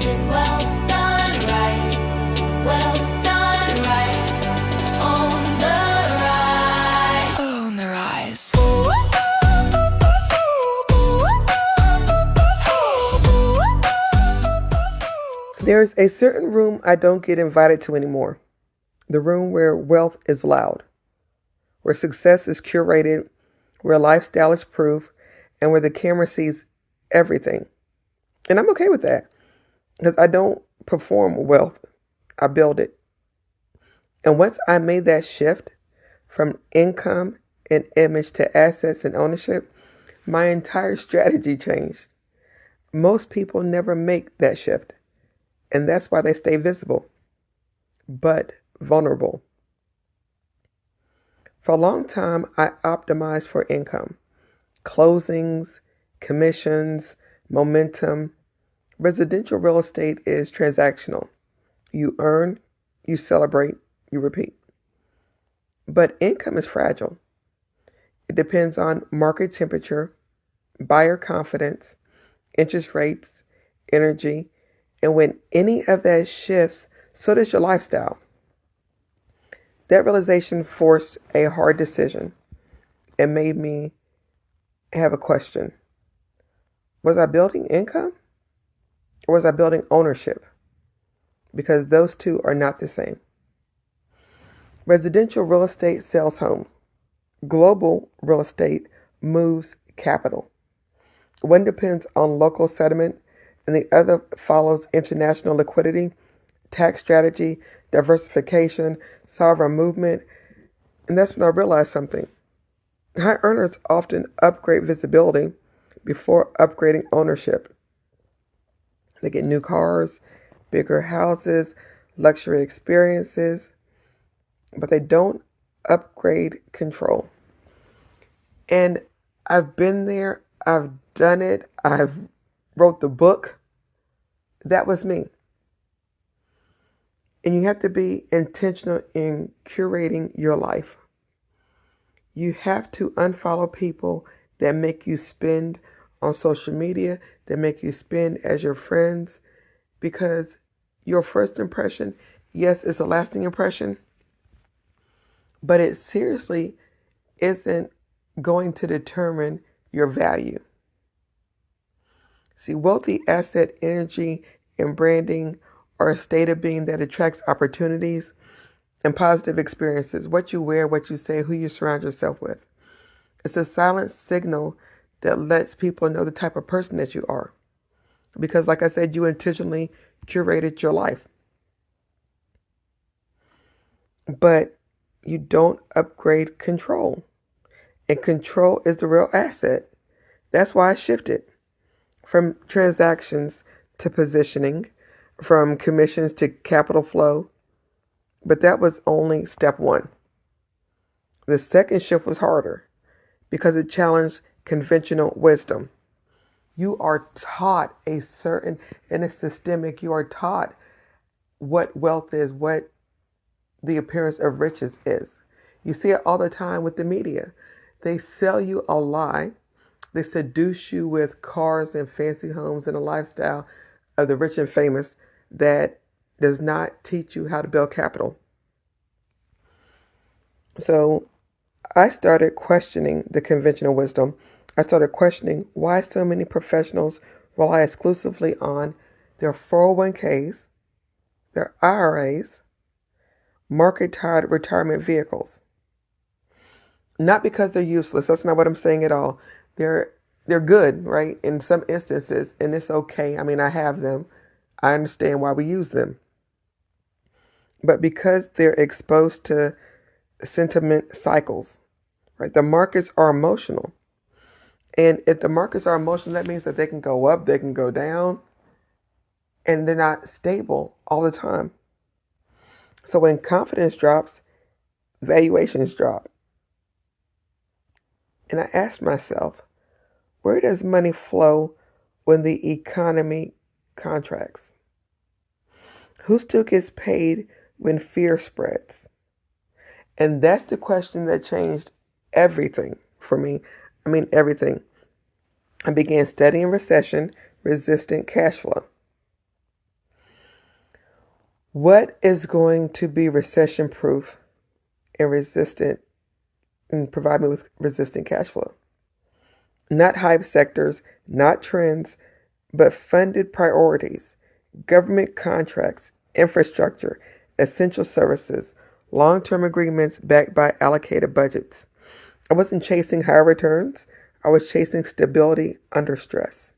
This is wealth done right. Wealth done right. On the rise. On the rise. There's a certain room I don't get invited to anymore. The room where wealth is loud, where success is curated, where lifestyle is proof, and where the camera sees everything. And I'm okay with that because I don't perform wealth, I build it. And once I made that shift from income and image to assets and ownership, my entire strategy changed. Most people never make that shift, and that's why they stay visible, but vulnerable. For a long time, I optimized for income, closings, commissions, momentum. Residential real estate is transactional. You earn, you celebrate, you repeat. But income is fragile. It depends on market temperature, buyer confidence, interest rates, energy, and when any of that shifts, so does your lifestyle. That realization forced a hard decision and made me have a question. Was I building income or was I building ownership? Because those two are not the same. Residential real estate sells homes. Global real estate moves capital. One depends on local settlement and the other follows international liquidity, tax strategy, diversification, sovereign movement. And that's when I realized something. High earners often upgrade visibility before upgrading ownership. They get new cars, bigger houses, luxury experiences, but they don't upgrade control. And I've been there, I've done it, I've wrote the book. That was me. And you have to be intentional in curating your life. You have to unfollow people that make you spend on social media, that make you spend as your friends, because your first impression, yes, is a lasting impression, but it seriously isn't going to determine your value. See, wealthy asset, energy, and branding are a state of being that attracts opportunities and positive experiences. What you wear, what you say, who you surround yourself with. It's a silent signal that lets people know the type of person that you are. Because like I said, you intentionally curated your life. But you don't upgrade control. And control is the real asset. That's why I shifted from transactions to positioning, from commissions to capital flow. But that was only step one. The second shift was harder because it challenged conventional wisdom. You are taught a certain, and it's systemic, you are taught what wealth is, what the appearance of riches is. You see it all the time with the media. They sell you a lie. They seduce you with cars and fancy homes and a lifestyle of the rich and famous that does not teach you how to build capital. So I started questioning the conventional wisdom. I started questioning why so many professionals rely exclusively on their 401ks, their IRAs, market-tied retirement vehicles. Not because they're useless. That's not what I'm saying at all. They're good, right? In some instances, and it's okay. I mean, I have them. I understand why we use them. But because they're exposed to sentiment cycles, right? The markets are emotional. And if the markets are emotional, that means that they can go up, they can go down, and they're not stable all the time. So when confidence drops, valuations drop. And I asked myself, where does money flow when the economy contracts? Who still gets paid when fear spreads? And that's the question that changed everything for me. I mean, everything. I began studying recession-resistant cash flow. What is going to be recession proof and resistant and provide me with resistant cash flow? Not hype sectors, not trends, but funded priorities, government contracts, infrastructure, essential services, long-term agreements backed by allocated budgets. I wasn't chasing high returns. I was chasing stability under stress,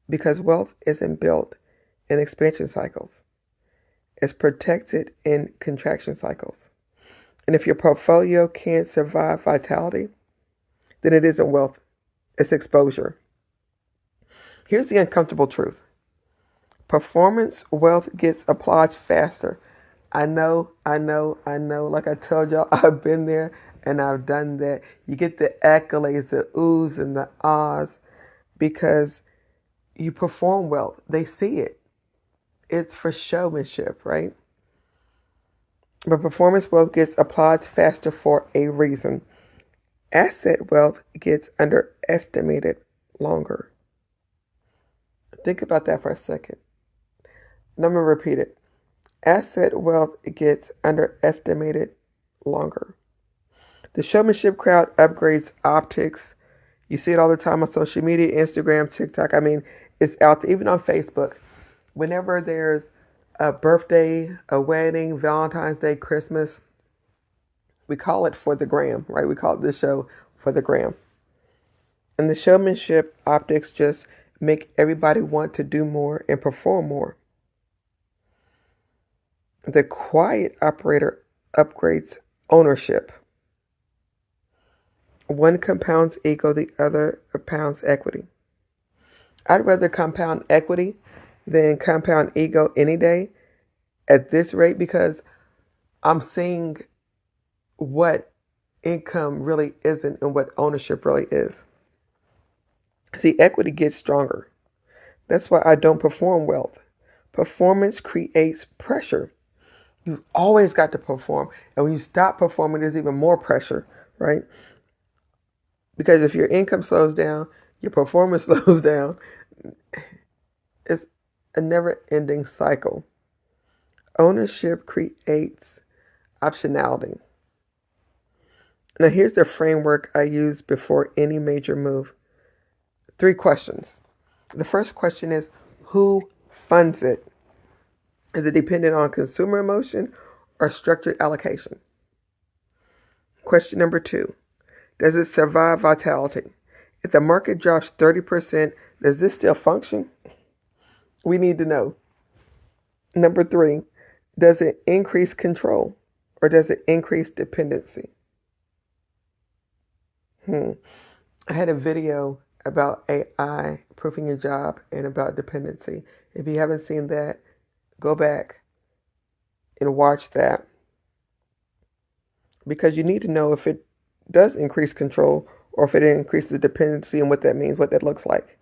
because wealth isn't built in expansion cycles. It's protected in contraction cycles. And if your portfolio can't survive vitality, then it isn't wealth, it's exposure. Here's the uncomfortable truth. Performance wealth gets applause faster. I know. Like I told y'all, I've been there and I've done that. You get the accolades, the oohs and the ahs, because you perform well. They see it. It's for showmanship, right? But performance wealth gets applause faster for a reason. Asset wealth gets underestimated longer. Think about that for a second. And I'm going to repeat it. Asset wealth gets underestimated longer. The showmanship crowd upgrades optics. You see it all the time on social media, Instagram, TikTok. I mean, it's out there, even on Facebook. Whenever there's a birthday, a wedding, Valentine's Day, Christmas, we call it for the gram, right? We call it this show for the gram. And the showmanship optics just make everybody want to do more and perform more. The quiet operator upgrades ownership. One compounds ego, the other compounds equity. I'd rather compound equity than compound ego any day at this rate, because I'm seeing what income really isn't and what ownership really is. See, equity gets stronger. That's why I don't perform wealth. Performance creates pressure. You've always got to perform. And when you stop performing, there's even more pressure, right? Because if your income slows down, your performance slows down. It's a never-ending cycle. Ownership creates optionality. Now, here's the framework I use before any major move. 3 questions. The first question is, who funds it? Is it dependent on consumer emotion or structured allocation? Question number 2, does it survive vitality? If the market drops 30%, does this still function? We need to know. Number 3, does it increase control or does it increase dependency? I had a video about AI proofing your job and about dependency. If you haven't seen that, go back and watch that, because you need to know if it does increase control or if it increases dependency and what that means, what that looks like.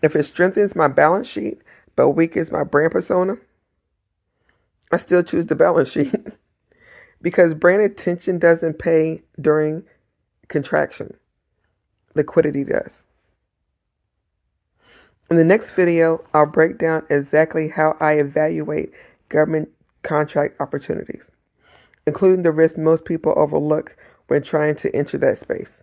If it strengthens my balance sheet but weakens my brand persona, I still choose the balance sheet because brand attention doesn't pay during contraction. Liquidity does. In the next video, I'll break down exactly how I evaluate government contract opportunities, including the risk most people overlook when trying to enter that space.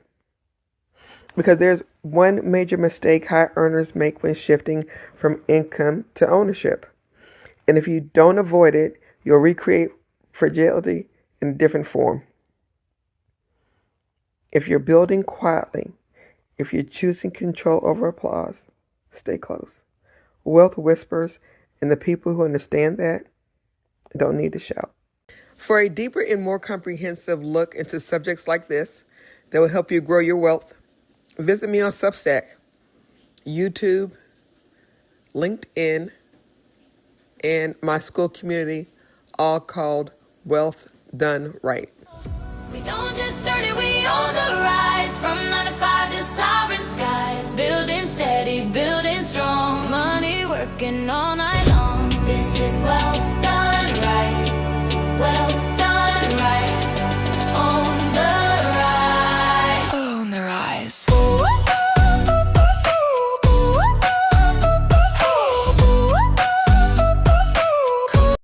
Because there's one major mistake high earners make when shifting from income to ownership. And if you don't avoid it, you'll recreate fragility in a different form. If you're building quietly, if you're choosing control over applause, stay close. Wealth whispers, and the people who understand that don't need to shout. For a deeper and more comprehensive look into subjects like this that will help you grow your wealth, visit me on Substack, YouTube, LinkedIn, and my school community, all called Wealth Done Wright. We don't just start it, we on the rise. From 9 to 5 to sovereign skies. Building steady, building strong. Money working all night long. This is wealth done right. Wealth